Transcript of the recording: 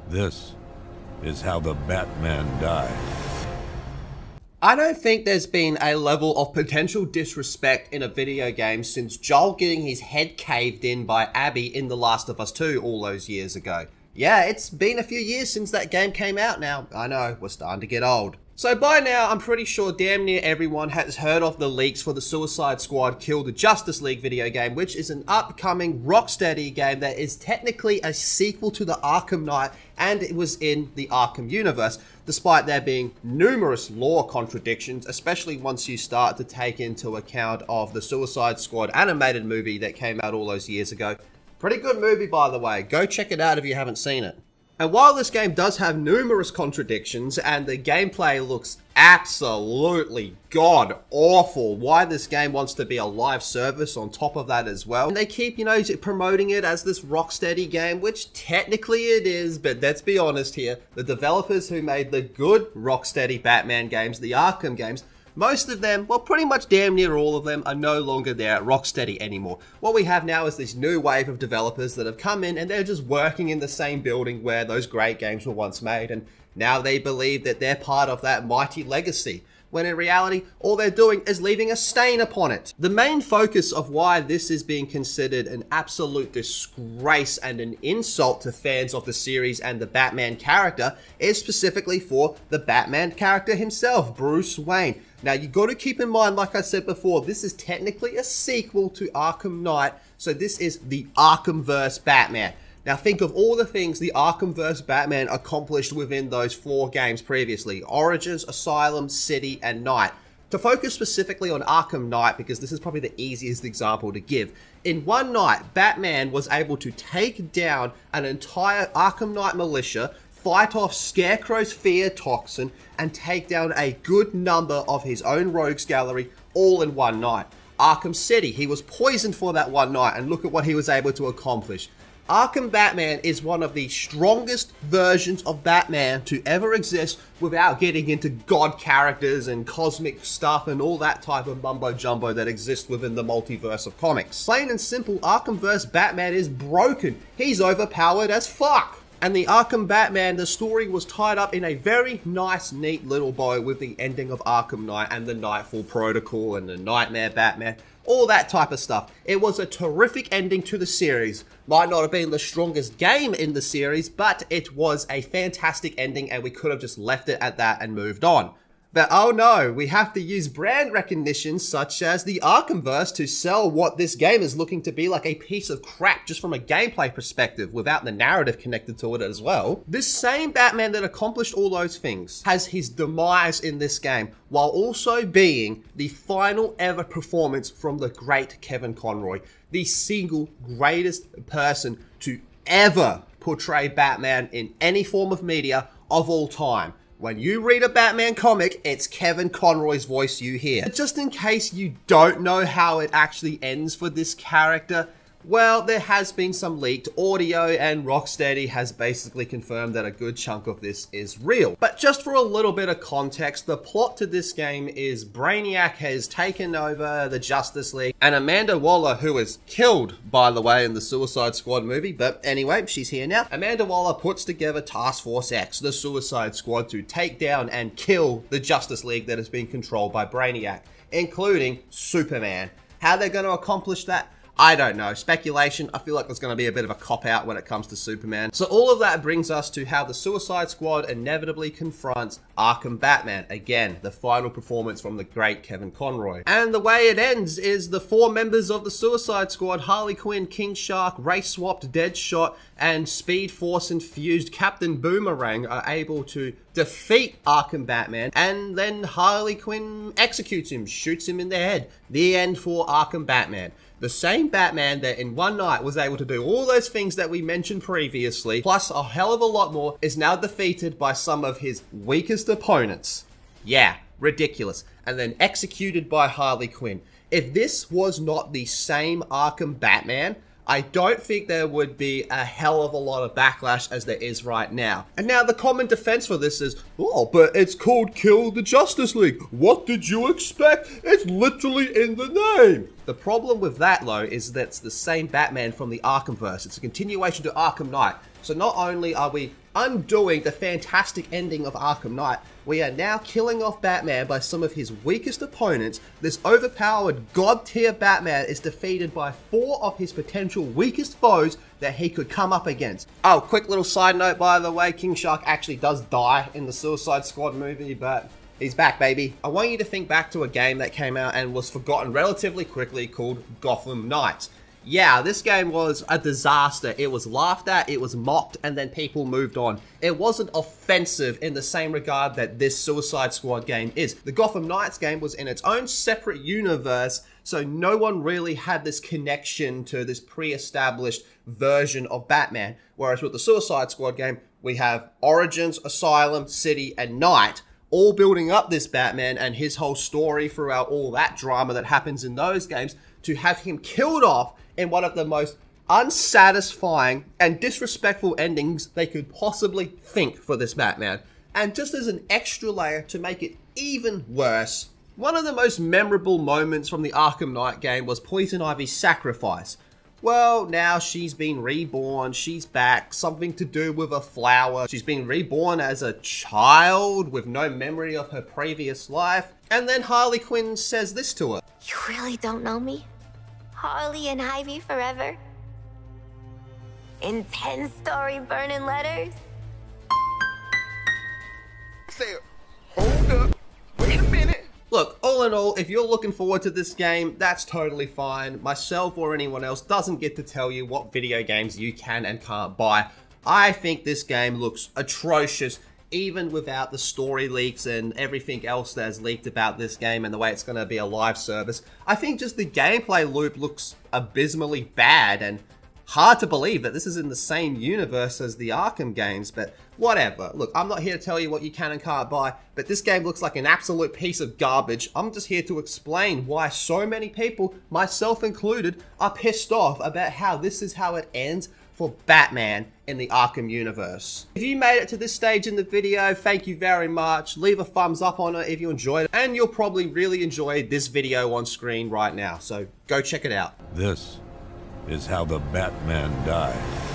This is how the Batman died. I don't think there's been a level of potential disrespect in a video game since Joel getting his head caved in by Abby in The Last of Us 2 all those years ago. Yeah, it's been a few years since that game came out now. I know, we're starting to get old. So by now, I'm pretty sure damn near everyone has heard of the leaks for the Suicide Squad Kill the Justice League video game, which is an upcoming Rocksteady game that is technically a sequel to the Arkham Knight, and it was in the Arkham universe, despite there being numerous lore contradictions, especially once you start to take into account of the Suicide Squad animated movie that came out all those years ago. Pretty good movie, by the way. Go check it out if you haven't seen it. And while this game does have numerous contradictions and the gameplay looks absolutely god-awful, why this game wants to be a live service on top of that as well. And they keep, promoting it as this Rocksteady game, which technically it is, but let's be honest here, the developers who made the good Rocksteady Batman games, the Arkham games, most of them, well pretty much damn near all of them, are no longer there at Rocksteady anymore. What we have now is this new wave of developers that have come in and they're just working in the same building where those great games were once made, and now they believe that they're part of that mighty legacy, when in reality, all they're doing is leaving a stain upon it. The main focus of why this is being considered an absolute disgrace and an insult to fans of the series and the Batman character is specifically for the Batman character himself, Bruce Wayne. Now, you got to keep in mind, like I said before, this is technically a sequel to Arkham Knight, so this is the Arkhamverse Batman. Now, think of all the things the Arkhamverse Batman accomplished within those 4 games previously: Origins, Asylum, City, and Knight. To focus specifically on Arkham Knight, because this is probably the easiest example to give, in one night, Batman was able to take down an entire Arkham Knight militia, fight off Scarecrow's fear toxin, and take down a good number of his own rogues gallery all in one night. Arkham City, he was poisoned for that one night, and look at what he was able to accomplish. Arkham Batman is one of the strongest versions of Batman to ever exist without getting into god characters and cosmic stuff and all that type of mumbo-jumbo that exists within the multiverse of comics. Plain and simple, Arkhamverse Batman is broken. He's overpowered as fuck. And the Arkham Batman, the story was tied up in a very nice, neat little bow with the ending of Arkham Knight and the Nightfall Protocol and the Nightmare Batman, all that type of stuff. It was a terrific ending to the series. Might not have been the strongest game in the series, but it was a fantastic ending and we could have just left it at that and moved on. But oh no, we have to use brand recognition such as the Arkhamverse to sell what this game is looking to be like a piece of crap just from a gameplay perspective without the narrative connected to it as well. This same Batman that accomplished all those things has his demise in this game while also being the final ever performance from the great Kevin Conroy, the single greatest person to ever portray Batman in any form of media of all time. When you read a Batman comic, it's Kevin Conroy's voice you hear. Just in case you don't know how it actually ends for this character, well, there has been some leaked audio and Rocksteady has basically confirmed that a good chunk of this is real. But just for a little bit of context, the plot to this game is Brainiac has taken over the Justice League and Amanda Waller, who is killed, by the way, in the Suicide Squad movie, but anyway, she's here now. Amanda Waller puts together Task Force X, the Suicide Squad, to take down and kill the Justice League that has been controlled by Brainiac, including Superman. How they're going to accomplish that? I don't know. Speculation. I feel like there's going to be a bit of a cop-out when it comes to Superman. So all of that brings us to how the Suicide Squad inevitably confronts Arkham Batman. Again, the final performance from the great Kevin Conroy. And the way it ends is the 4 members of the Suicide Squad, Harley Quinn, King Shark, race-swapped Deadshot, and Speed Force-infused Captain Boomerang are able to defeat Arkham Batman, and then Harley Quinn executes him, shoots him in the head. The end for Arkham Batman. The same Batman that in one night was able to do all those things that we mentioned previously, plus a hell of a lot more, is now defeated by some of his weakest opponents. Yeah, ridiculous. And then executed by Harley Quinn. If this was not the same Arkham Batman, I don't think there would be a hell of a lot of backlash as there is right now. And now the common defense for this is, oh, but it's called Kill the Justice League. What did you expect? It's literally in the name. The problem with that, though, is that it's the same Batman from the Arkhamverse. It's a continuation to Arkham Knight. So not only are we undoing the fantastic ending of Arkham Knight, we are now killing off Batman by some of his weakest opponents. This overpowered god tier Batman is defeated by 4 of his potential weakest foes that he could come up against. Oh, quick little side note by the way, King Shark actually does die in the Suicide Squad movie, but he's back, baby. I want you to think back to a game that came out and was forgotten relatively quickly called Gotham Knights. Yeah, this game was a disaster. It was laughed at, it was mocked, and then people moved on. It wasn't offensive in the same regard that this Suicide Squad game is. The Gotham Knights game was in its own separate universe, so no one really had this connection to this pre-established version of Batman. Whereas with the Suicide Squad game, we have Origins, Asylum, City, and Night, all building up this Batman and his whole story throughout all that drama that happens in those games, to have him killed off in one of the most unsatisfying and disrespectful endings they could possibly think for this Batman. And just as an extra layer to make it even worse, one of the most memorable moments from the Arkham Knight game was Poison Ivy's sacrifice. Well, now she's been reborn, she's back, something to do with a flower. She's been reborn as a child with no memory of her previous life. And then Harley Quinn says this to her. You really don't know me? Harley and Ivy forever? In 10-story burning letters? Say, hold up, wait a minute. Look, all in all, if you're looking forward to this game, that's totally fine. Myself or anyone else doesn't get to tell you what video games you can and can't buy. I think this game looks atrocious, even without the story leaks and everything else that has leaked about this game and the way it's going to be a live service. I think just the gameplay loop looks abysmally bad and hard to believe that this is in the same universe as the Arkham games, but whatever. Look, I'm not here to tell you what you can and can't buy, but this game looks like an absolute piece of garbage. I'm just here to explain why so many people, myself included, are pissed off about how this is how it ends for Batman in the Arkham universe. If you made it to this stage in the video, thank you very much. Leave a thumbs up on it if you enjoyed it, and you'll probably really enjoy this video on screen right now, so go check it out. This is how the Batman died.